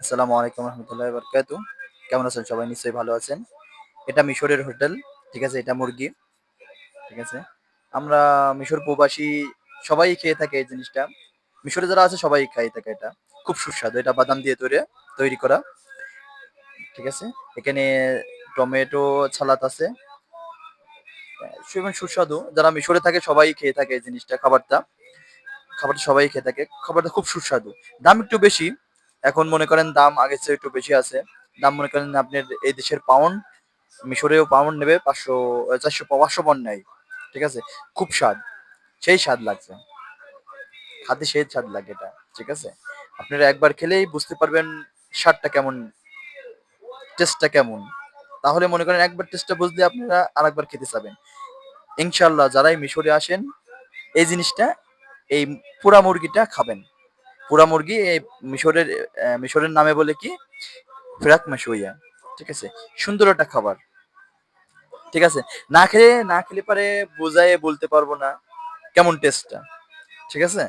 আসসালামু আলাইকুম রহমতুল্লাহি বারাকাতু। কেমন আছেন সবাই? নিশ্চয়ই ভালো আছেন। এটা মিশরের হোটেল। ঠিক আছে? এটা মুরগি। ঠিক আছে? আমরা মিশর প্রবাসী সবাই খেয়ে থাকে এই জিনিসটা। মিশরে যারা আছে সবাই খায় থাকে এটা। খুব সুস্বাদু। এটা বাদাম দিয়ে তৈরি করা। ঠিক আছে? এখানে টমেটো সালাদ আছে। সুস্বাদু। যারা মিশরে থাকে সবাই খেয়ে থাকে এই জিনিসটা, খাবারটা সবাই খেয়ে থাকে। খাবারটা খুব সুস্বাদু। দাম একটু বেশি। এখন মনে করেন দাম আগের চেয়ে একটু বেশি আছে। দাম মনে করেন আপনার এই দেশের পাউন্ড, মিশরেও পাউন্ড নেবে ৫০০ ৪০০ ৫০০ পণ্য নেয়। ঠিক আছে? খুব স্বাদ। সেই স্বাদ লাগছে। খাতে সেই স্বাদ লাগে এটা। ঠিক আছে? আপনারা একবার খেলেই বুঝতে পারবেন স্বাদটা কেমন, টেস্টটা কেমন। তাহলে মনে করেন একবার টেস্টটা বুঝলে আপনারা আরেকবার খেতে চাবেন। ইনশাআল্লাহ যারাই মিশরে আসেন এই জিনিসটা, এই পোড়া মুরগিটা খাবেন। পোড়া মুরগি এই মিশরের নামে বলে কি ফিরাক মাশউইয়া। ঠিক আছে? সুন্দর একটা খাবার। ঠিক আছে? না খেলে পারে বোঝায়ে বলতে পারবো না কেমন টেস্টটা। ঠিক আছে?